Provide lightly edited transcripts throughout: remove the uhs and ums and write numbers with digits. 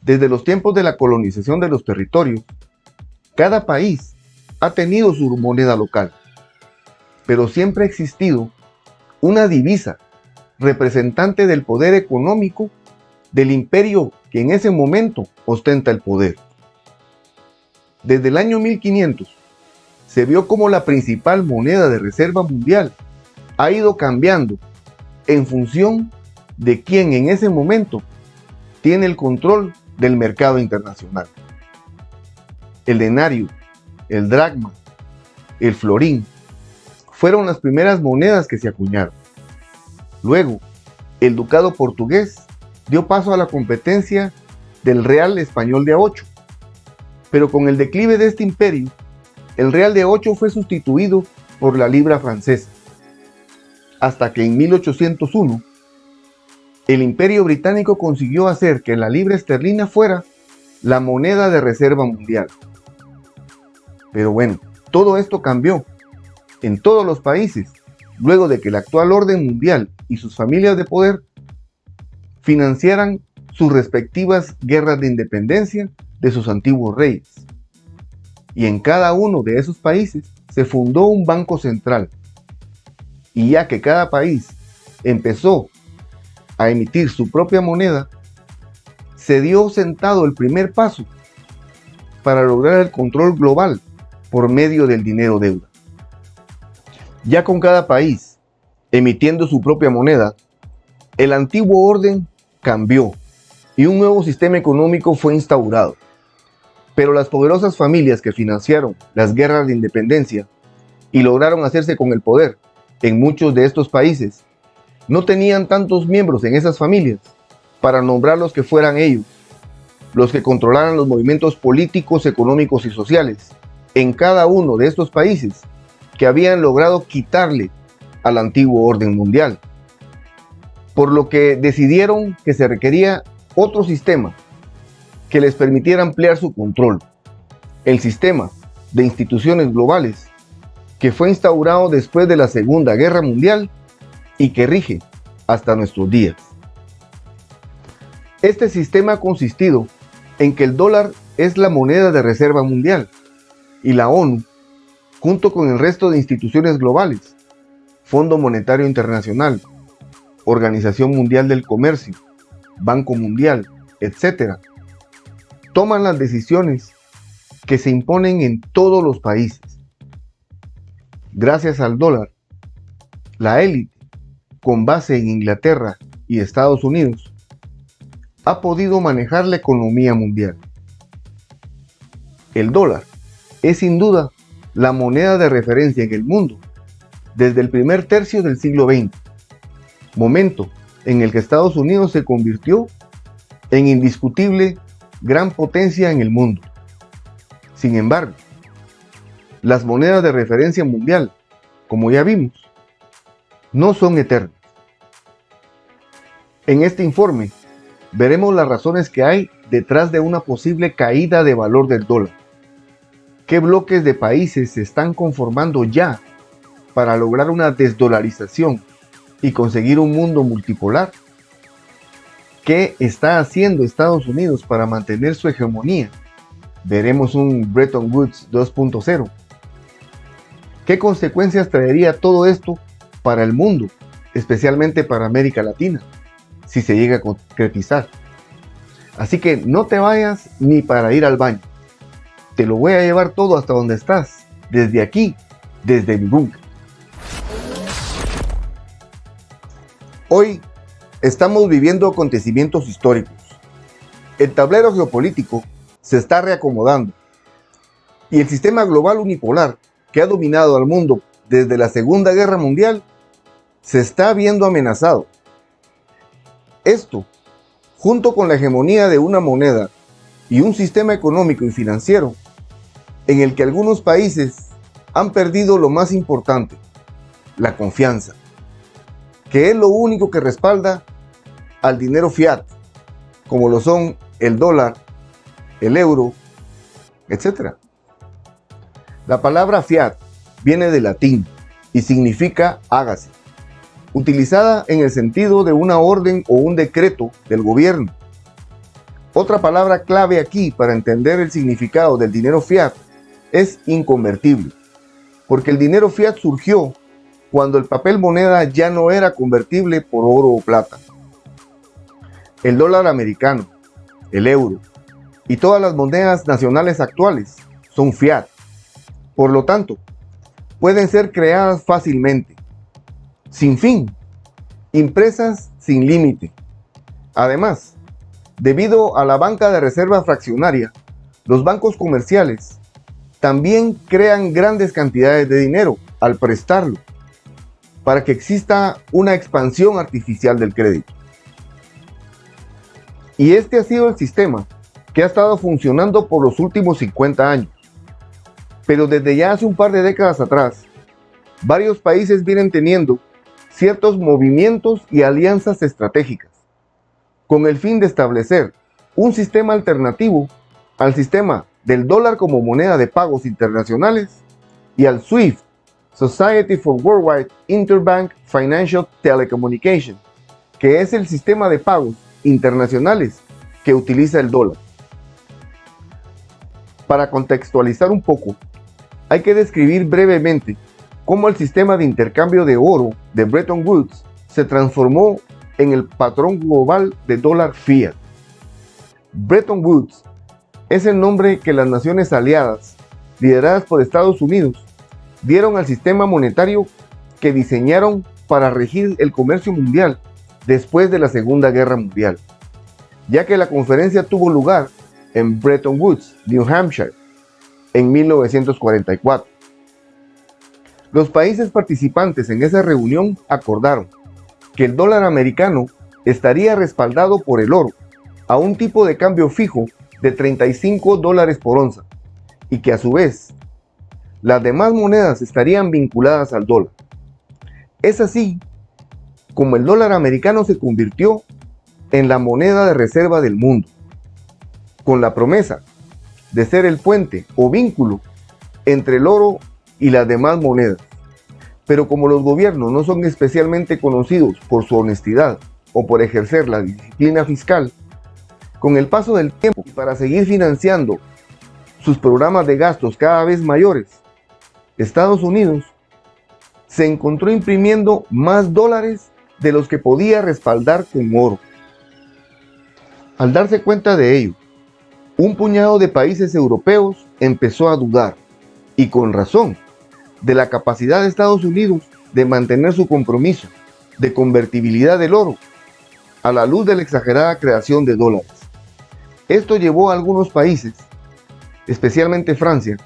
Desde los tiempos de la colonización de los territorios, cada país ha tenido su moneda local, pero siempre ha existido una divisa representante del poder económico del imperio que en ese momento ostenta el poder. Desde el año 1500 se vio como la principal moneda de reserva mundial ha ido cambiando en función de quién en ese momento tiene el control del mercado internacional. El denario, el dracma, el florín fueron las primeras monedas que se acuñaron. Luego, el ducado portugués dio paso a la competencia del real español de a8, pero con el declive de este imperio, el real de 8 fue sustituido por la libra francesa, hasta que en 1801 el imperio británico consiguió hacer que la libra esterlina fuera la moneda de reserva mundial. Pero bueno, todo esto cambió en todos los países luego de que el actual orden mundial y sus familias de poder financiaran sus respectivas guerras de independencia de sus antiguos reyes. Y en cada uno de esos países se fundó un banco central. Y ya que cada país empezó a emitir su propia moneda, se dio sentado el primer paso para lograr el control global por medio del dinero deuda. Ya con cada país emitiendo su propia moneda, el antiguo orden cambió y un nuevo sistema económico fue instaurado. Pero las poderosas familias que financiaron las guerras de independencia y lograron hacerse con el poder en muchos de estos países, no tenían tantos miembros en esas familias para nombrar los que fueran ellos, los que controlaran los movimientos políticos, económicos y sociales en cada uno de estos países que habían logrado quitarle al antiguo orden mundial. Por lo que decidieron que se requería otro sistema que les permitiera ampliar su control, el sistema de instituciones globales que fue instaurado después de la Segunda Guerra Mundial y que rige hasta nuestros días. Este sistema ha consistido en que el dólar es la moneda de reserva mundial y la ONU, junto con el resto de instituciones globales, Fondo Monetario Internacional, Organización Mundial del Comercio, Banco Mundial, etc., toman las decisiones que se imponen en todos los países. Gracias al dólar, la élite, con base en Inglaterra y Estados Unidos, ha podido manejar la economía mundial. El dólar es sin duda la moneda de referencia en el mundo desde el primer tercio del siglo XX, momento en el que Estados Unidos se convirtió en indiscutible gran potencia en el mundo. Sin embargo, las monedas de referencia mundial, como ya vimos, no son eternas. En este informe veremos las razones que hay detrás de una posible caída de valor del dólar. ¿Qué bloques de países se están conformando ya para lograr una desdolarización y conseguir un mundo multipolar? ¿Qué está haciendo Estados Unidos para mantener su hegemonía? Veremos un Bretton Woods 2.0. ¿Qué consecuencias traería todo esto para el mundo, especialmente para América Latina, si se llega a concretizar? Así que no te vayas ni para ir al baño. Te lo voy a llevar todo hasta donde estás, desde aquí, desde mi búnker. Hoy estamos viviendo acontecimientos históricos. El tablero geopolítico se está reacomodando y el sistema global unipolar que ha dominado al mundo desde la Segunda Guerra Mundial se está viendo amenazado. Esto, junto con la hegemonía de una moneda y un sistema económico y financiero en el que algunos países han perdido lo más importante, la confianza, que es lo único que respalda al dinero fiat, como lo son el dólar, el euro, etc. La palabra fiat viene del latín y significa hágase, utilizada en el sentido de una orden o un decreto del gobierno. Otra palabra clave aquí para entender el significado del dinero fiat es inconvertible, porque el dinero fiat surgió cuando el papel moneda ya no era convertible por oro o plata. El dólar americano, el euro y todas las monedas nacionales actuales son fiat. Por lo tanto, pueden ser creadas fácilmente, sin fin, impresas sin límite. Además, debido a la banca de reserva fraccionaria, los bancos comerciales también crean grandes cantidades de dinero al prestarlo, para que exista una expansión artificial del crédito. Y este ha sido el sistema que ha estado funcionando por los últimos 50 años. Pero desde ya hace un par de décadas atrás, varios países vienen teniendo ciertos movimientos y alianzas estratégicas, con el fin de establecer un sistema alternativo al sistema del dólar como moneda de pagos internacionales y al SWIFT, Society for Worldwide Interbank Financial Telecommunication, que es el sistema de pagos internacionales que utiliza el dólar. Para contextualizar un poco, hay que describir brevemente cómo el sistema de intercambio de oro de Bretton Woods se transformó en el patrón global de dólar fiat. Bretton Woods es el nombre que las naciones aliadas, lideradas por Estados Unidos, dieron al sistema monetario que diseñaron para regir el comercio mundial después de la Segunda Guerra Mundial, ya que la conferencia tuvo lugar en Bretton Woods, New Hampshire, en 1944. Los países participantes en esa reunión acordaron que el dólar americano estaría respaldado por el oro a un tipo de cambio fijo de $35 por onza y que a su vez las demás monedas estarían vinculadas al dólar. Es así como el dólar americano se convirtió en la moneda de reserva del mundo, con la promesa de ser el puente o vínculo entre el oro y las demás monedas. Pero como los gobiernos no son especialmente conocidos por su honestidad o por ejercer la disciplina fiscal, con el paso del tiempo y para seguir financiando sus programas de gastos cada vez mayores, Estados Unidos se encontró imprimiendo más dólares de los que podía respaldar con oro. Al darse cuenta de ello, un puñado de países europeos empezó a dudar, y con razón, de la capacidad de Estados Unidos de mantener su compromiso de convertibilidad del oro a la luz de la exagerada creación de dólares. Esto llevó a algunos países, especialmente Francia,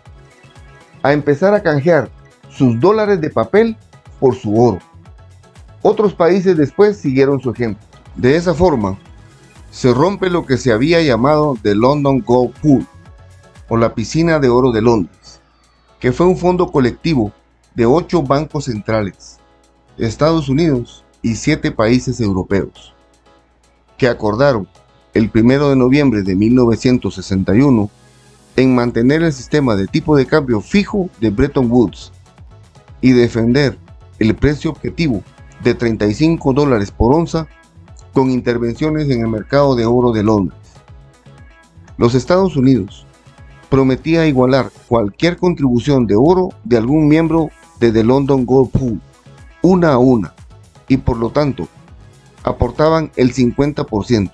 a empezar a canjear sus dólares de papel por su oro. Otros países después siguieron su ejemplo. De esa forma, se rompe lo que se había llamado The London Gold Pool, o la piscina de oro de Londres, que fue un fondo colectivo de 8 bancos centrales, Estados Unidos y 7 países europeos, que acordaron el 1 de noviembre de 1961 en mantener el sistema de tipo de cambio fijo de Bretton Woods y defender el precio objetivo de $35 por onza con intervenciones en el mercado de oro de Londres. Los Estados Unidos prometía igualar cualquier contribución de oro de algún miembro de The London Gold Pool, una a una, y por lo tanto aportaban el 50%.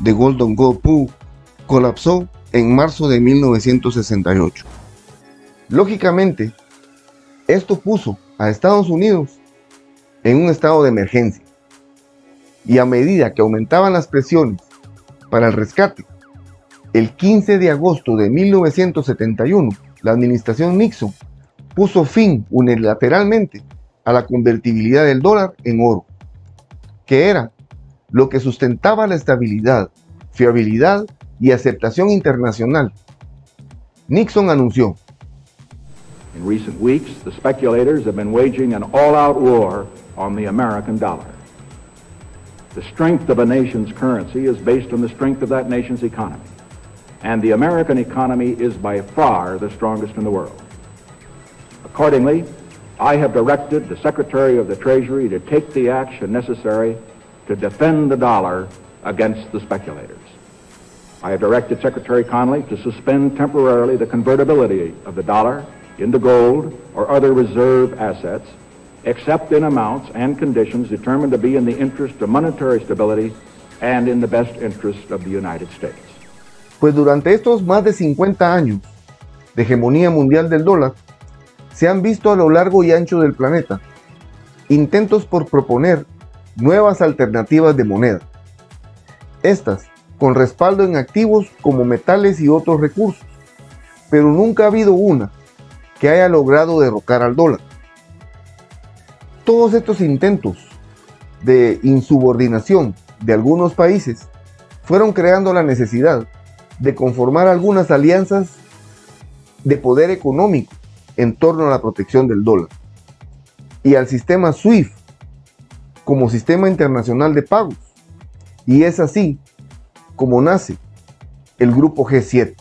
The London Gold Pool colapsó en marzo de 1968. Lógicamente, esto puso a Estados Unidos en un estado de emergencia, y a medida que aumentaban las presiones para el rescate, el 15 de agosto de 1971, la administración Nixon puso fin unilateralmente a la convertibilidad del dólar en oro, que era lo que sustentaba la estabilidad, fiabilidad y aceptación internacional. Nixon anunció: In recent weeks, the speculators have been waging an all-out war on the American dollar. The strength of a nation's currency is based on the strength of that nation's economy. And the American economy is by far the strongest in the world. Accordingly, I have directed the Secretary of the Treasury to take the action necessary to defend the dollar against the speculators. I have directed Secretary Connally to suspend temporarily the convertibility of the dollar into gold or other reserve assets, except in amounts and conditions determined to be in the interest of monetary stability and in the best interest of the United States. Pues durante estos más de 50 años de hegemonía mundial del dólar, se han visto a lo largo y ancho del planeta intentos por proponer nuevas alternativas de moneda. Estas con respaldo en activos como metales y otros recursos, pero nunca ha habido una que haya logrado derrocar al dólar. Todos estos intentos de insubordinación de algunos países fueron creando la necesidad de conformar algunas alianzas de poder económico en torno a la protección del dólar y al sistema SWIFT como sistema internacional de pagos. Y es así como nace el grupo G7.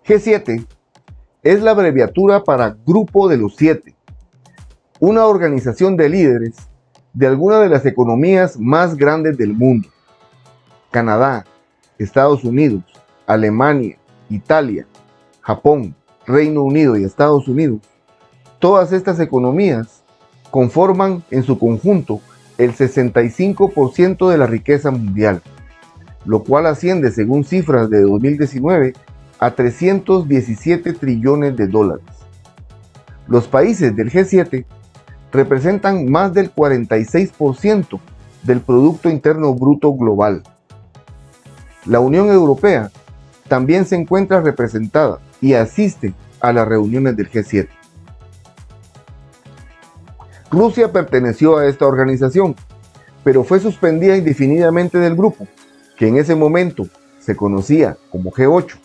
G7 es la abreviatura para Grupo de los Siete, una organización de líderes de algunas de las economías más grandes del mundo. Canadá, Estados Unidos, Alemania, Italia, Japón, Reino Unido y Estados Unidos. Todas estas economías conforman en su conjunto el 65% de la riqueza mundial, lo cual asciende, según cifras de 2019, a 317 trillones de dólares. Los países del G7 representan más del 46% del Producto Interno Bruto global. La Unión Europea también se encuentra representada y asiste a las reuniones del G7. Rusia perteneció a esta organización, pero fue suspendida indefinidamente del grupo, que en ese momento se conocía como G8,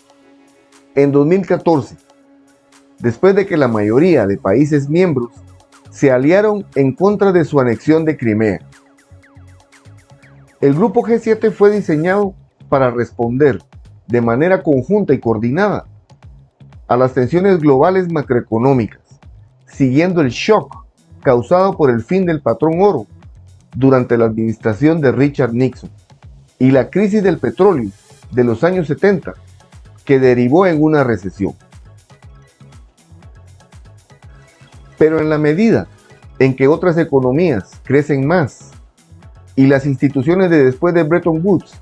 en 2014, después de que la mayoría de países miembros se aliaron en contra de su anexión de Crimea. El grupo G7 fue diseñado para responder de manera conjunta y coordinada a las tensiones globales macroeconómicas, siguiendo el shock causado por el fin del patrón oro durante la administración de Richard Nixon y la crisis del petróleo de los años 70, que derivó en una recesión. Pero en la medida en que otras economías crecen más y las instituciones de después de Bretton Woods,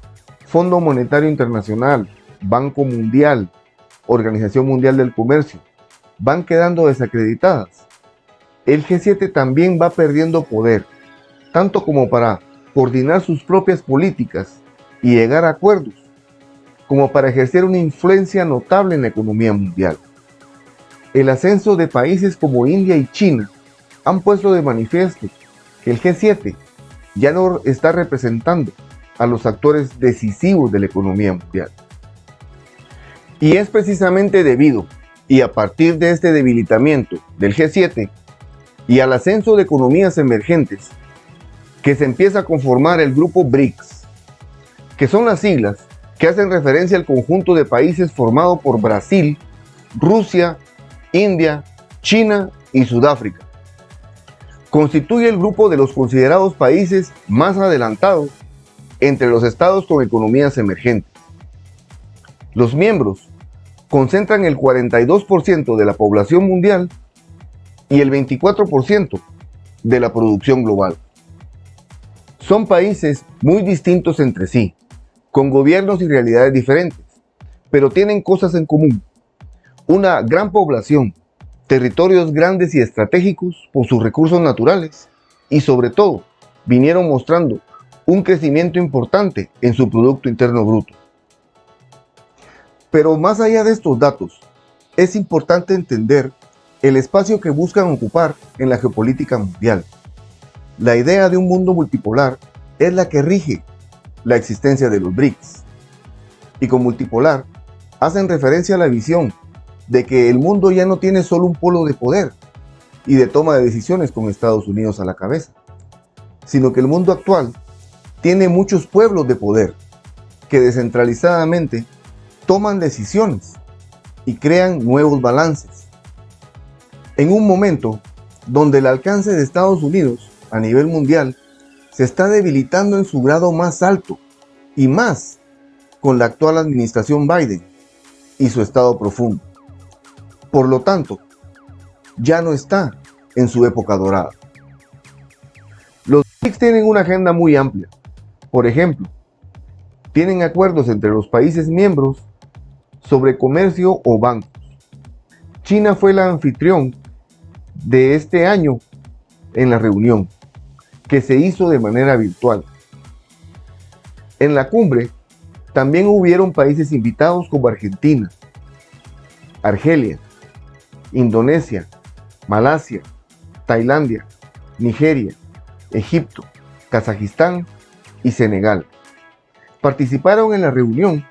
Fondo Monetario Internacional, Banco Mundial, Organización Mundial del Comercio, van quedando desacreditadas, el G7 también va perdiendo poder, tanto como para coordinar sus propias políticas y llegar a acuerdos, como para ejercer una influencia notable en la economía mundial. El ascenso de países como India y China han puesto de manifiesto que el G7 ya no está representando a los actores decisivos de la economía mundial. Y es precisamente debido y a partir de este debilitamiento del G7 y al ascenso de economías emergentes que se empieza a conformar el grupo BRICS, que son las siglas que hacen referencia al conjunto de países formado por Brasil, Rusia, India, China y Sudáfrica. Constituye el grupo de los considerados países más adelantados entre los estados con economías emergentes. Los miembros concentran el 42% de la población mundial y el 24% de la producción global. Son países muy distintos entre sí, con gobiernos y realidades diferentes, pero tienen cosas en común: una gran población, territorios grandes y estratégicos por sus recursos naturales, y sobre todo, vinieron mostrando un crecimiento importante en su Producto Interno Bruto. Pero más allá de estos datos, es importante entender el espacio que buscan ocupar en la geopolítica mundial. La idea de un mundo multipolar es la que rige la existencia de los BRICS. Y con multipolar hacen referencia a la visión de que el mundo ya no tiene solo un polo de poder y de toma de decisiones con Estados Unidos a la cabeza, sino que el mundo actual tiene muchos pueblos de poder que descentralizadamente toman decisiones y crean nuevos balances. En un momento donde el alcance de Estados Unidos a nivel mundial se está debilitando en su grado más alto y más con la actual administración Biden y su estado profundo. Por lo tanto, ya no está en su época dorada. Los BRICS tienen una agenda muy amplia. Por ejemplo, tienen acuerdos entre los países miembros sobre comercio o bancos. China fue la anfitrión de este año en la reunión, que se hizo de manera virtual. En la cumbre también hubieron países invitados como Argentina, Argelia, Indonesia, Malasia, Tailandia, Nigeria, Egipto, Kazajistán y Senegal. Participaron en la reunión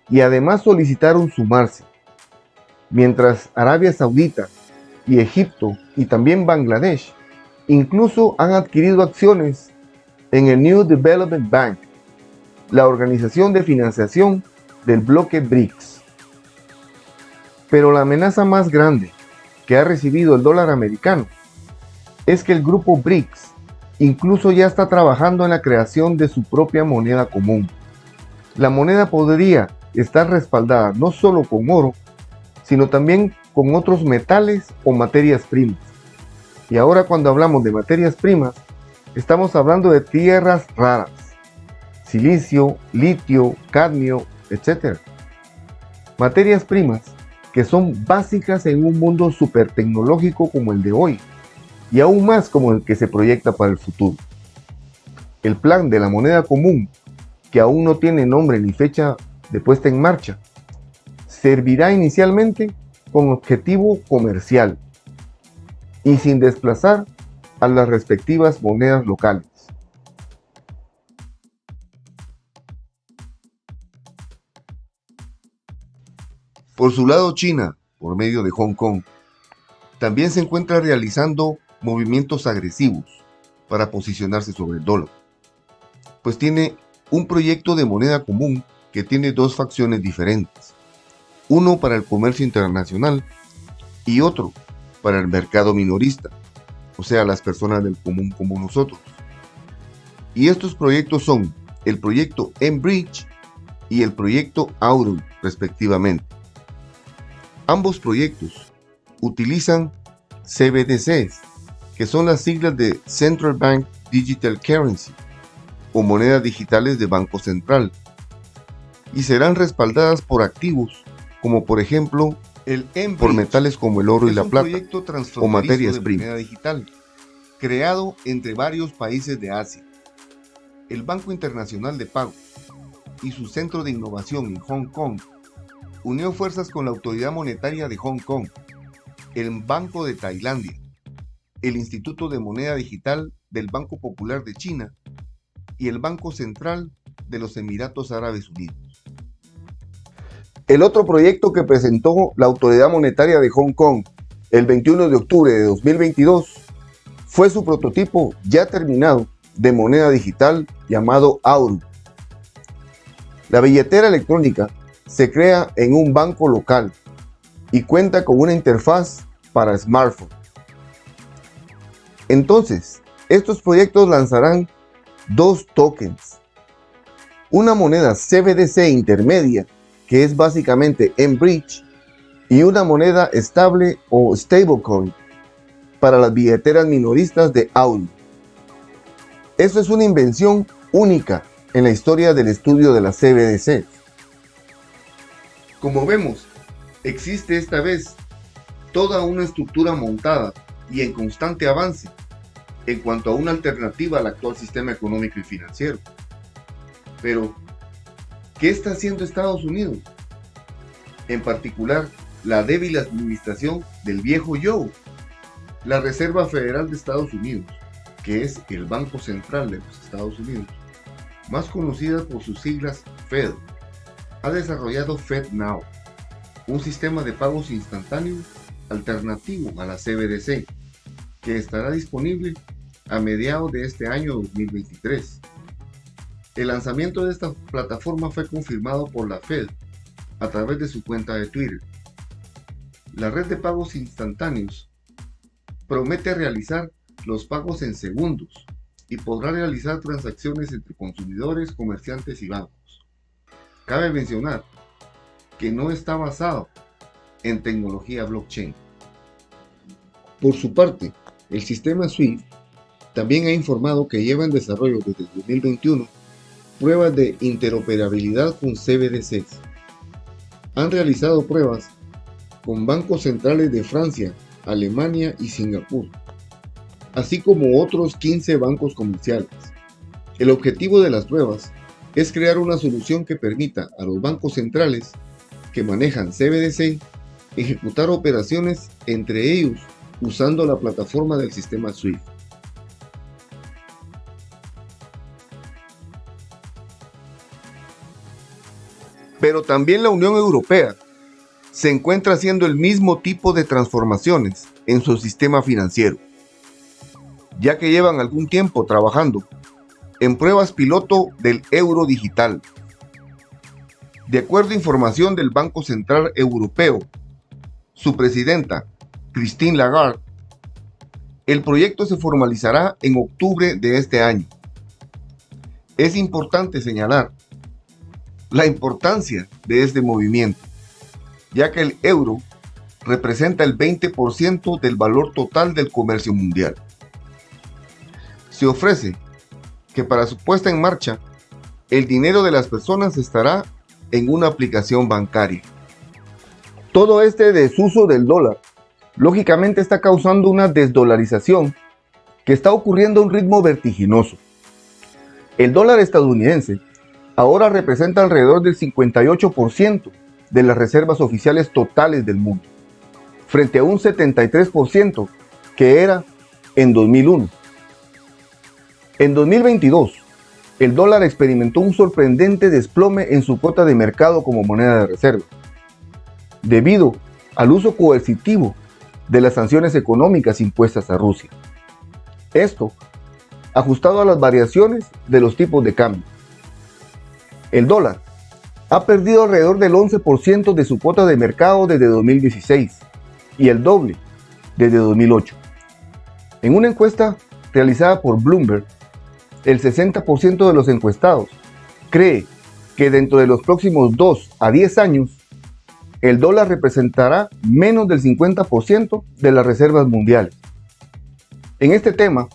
y además solicitaron sumarse, mientras Arabia Saudita y Egipto y también Bangladesh incluso han adquirido acciones en el New Development Bank, la organización de financiación del bloque BRICS. Pero la amenaza más grande que ha recibido el dólar americano es que el grupo BRICS incluso ya está trabajando en la creación de su propia moneda común. La moneda podría estar respaldada no solo con oro, sino también con otros metales o materias primas. Y ahora cuando hablamos de materias primas, estamos hablando de tierras raras, silicio, litio, cadmio, etc. Materias primas que son básicas en un mundo súper tecnológico como el de hoy, y aún más como el que se proyecta para el futuro. El plan de la moneda común, que aún no tiene nombre ni fecha de puesta en marcha, servirá inicialmente con objetivo comercial y sin desplazar a las respectivas monedas locales. Por su lado, China, por medio de Hong Kong, también se encuentra realizando movimientos agresivos para posicionarse sobre el dólar, pues tiene un proyecto de moneda común que tiene dos facciones diferentes, uno para el comercio internacional y otro para el mercado minorista, o sea, las personas del común como nosotros. Y estos proyectos son el proyecto mBridge y el proyecto Aurum, respectivamente. Ambos proyectos utilizan CBDCs, que son las siglas de Central Bank Digital Currency, o monedas digitales de Banco Central, y serán respaldadas por activos como por ejemplo por metales como el oro y la plata, o materias primas, digital, creado entre varios países de Asia. El Banco Internacional de Pagos y su centro de innovación en Hong Kong unió fuerzas con la Autoridad Monetaria de Hong Kong, el Banco de Tailandia, el Instituto de Moneda Digital del Banco Popular de China y el Banco Central de los Emiratos Árabes Unidos. El otro proyecto que presentó la Autoridad Monetaria de Hong Kong el 21 de octubre de 2022 fue su prototipo ya terminado de moneda digital llamado Aurum. La billetera electrónica se crea en un banco local y cuenta con una interfaz para smartphone. Entonces, estos proyectos lanzarán dos tokens, una moneda CBDC intermedia, que es básicamente mBridge, y una moneda estable o stablecoin para las billeteras minoristas de Aurum. Esto es una invención única en la historia del estudio de la CBDC. Como vemos, existe esta vez toda una estructura montada y en constante avance en cuanto a una alternativa al actual sistema económico y financiero. Pero, ¿qué está haciendo Estados Unidos? En particular, la débil administración del viejo Joe, la Reserva Federal de Estados Unidos, que es el Banco Central de los Estados Unidos, más conocida por sus siglas Fed, ha desarrollado FedNow, un sistema de pagos instantáneos alternativo a la CBDC, que estará disponible a mediados de este año 2023. El lanzamiento de esta plataforma fue confirmado por la Fed a través de su cuenta de Twitter. La red de pagos instantáneos promete realizar los pagos en segundos y podrá realizar transacciones entre consumidores, comerciantes y bancos. Cabe mencionar que no está basado en tecnología blockchain. Por su parte, el sistema SWIFT también ha informado que lleva en desarrollo desde el 2021 pruebas de interoperabilidad con CBDCs. Han realizado pruebas con bancos centrales de Francia, Alemania y Singapur, así como otros 15 bancos comerciales. El objetivo de las pruebas es crear una solución que permita a los bancos centrales que manejan CBDC ejecutar operaciones entre ellos usando la plataforma del sistema SWIFT. Pero también la Unión Europea se encuentra haciendo el mismo tipo de transformaciones en su sistema financiero, ya que llevan algún tiempo trabajando en pruebas piloto del euro digital. De acuerdo a información del Banco Central Europeo, su presidenta, Christine Lagarde, el proyecto se formalizará en octubre de este año. Es importante señalar la importancia de este movimiento, ya que el euro representa el 20% del valor total del comercio mundial. Se ofrece que para su puesta en marcha, el dinero de las personas estará en una aplicación bancaria. Todo este desuso del dólar, lógicamente está causando una desdolarización que está ocurriendo a un ritmo vertiginoso. El dólar estadounidense ahora representa alrededor del 58% de las reservas oficiales totales del mundo, frente a un 73% que era en 2001. En 2022, el dólar experimentó un sorprendente desplome en su cuota de mercado como moneda de reserva, debido al uso coercitivo de las sanciones económicas impuestas a Rusia. Esto, ajustado a las variaciones de los tipos de cambio. El dólar ha perdido alrededor del 11% de su cuota de mercado desde 2016 y el doble desde 2008. En una encuesta realizada por Bloomberg, el 60% de los encuestados cree que dentro de los próximos 2 a 10 años, el dólar representará menos del 50% de las reservas mundiales. En este tema,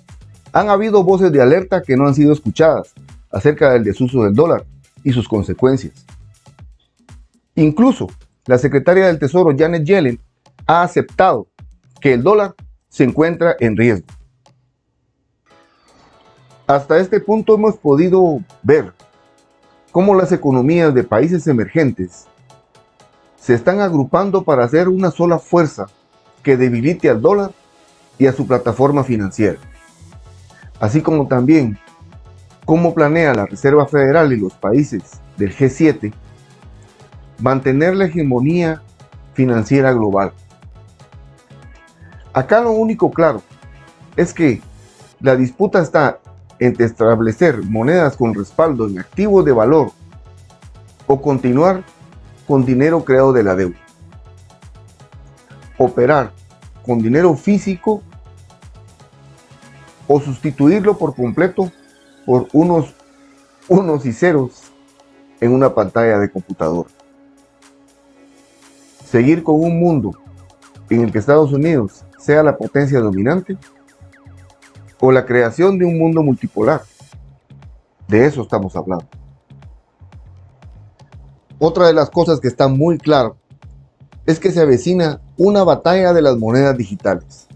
han habido voces de alerta que no han sido escuchadas acerca del desuso del dólar y sus consecuencias. Incluso, la secretaria del Tesoro Janet Yellen ha aceptado que el dólar se encuentra en riesgo. Hasta este punto hemos podido ver cómo las economías de países emergentes se están agrupando para hacer una sola fuerza que debilite al dólar y a su plataforma financiera, así como también cómo planea la Reserva Federal y los países del G7 mantener la hegemonía financiera global. Acá lo único claro es que la disputa está entre establecer monedas con respaldo en activos de valor o continuar con dinero creado de la deuda. Operar con dinero físico o sustituirlo por completo por unos y ceros en una pantalla de computador. Seguir con un mundo en el que Estados Unidos sea la potencia dominante o la creación de un mundo multipolar. De eso estamos hablando. Otra de las cosas que está muy claro es que se avecina una batalla de las monedas digitales.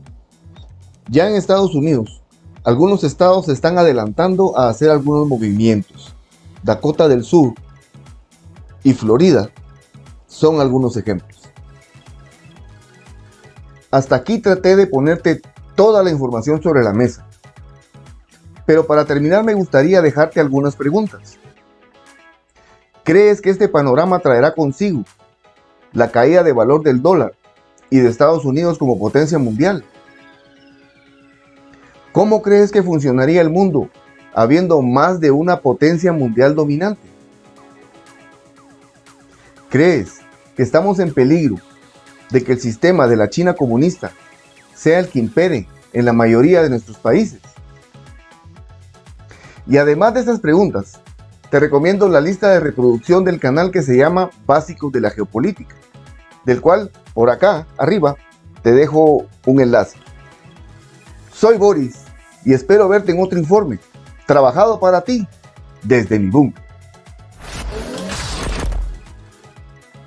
Ya en Estados Unidos, algunos estados se están adelantando a hacer algunos movimientos. Dakota del Sur y Florida son algunos ejemplos. Hasta aquí traté de ponerte toda la información sobre la mesa. Pero para terminar me gustaría dejarte algunas preguntas. ¿Crees que este panorama traerá consigo la caída de valor del dólar y de Estados Unidos como potencia mundial? ¿Cómo crees que funcionaría el mundo habiendo más de una potencia mundial dominante? ¿Crees que estamos en peligro de que el sistema de la China comunista sea el que impere en la mayoría de nuestros países? Y además de esas preguntas, te recomiendo la lista de reproducción del canal que se llama Básicos de la Geopolítica, del cual por acá arriba te dejo un enlace. Soy Boris y espero verte en otro informe, trabajado para ti desde mi búnker.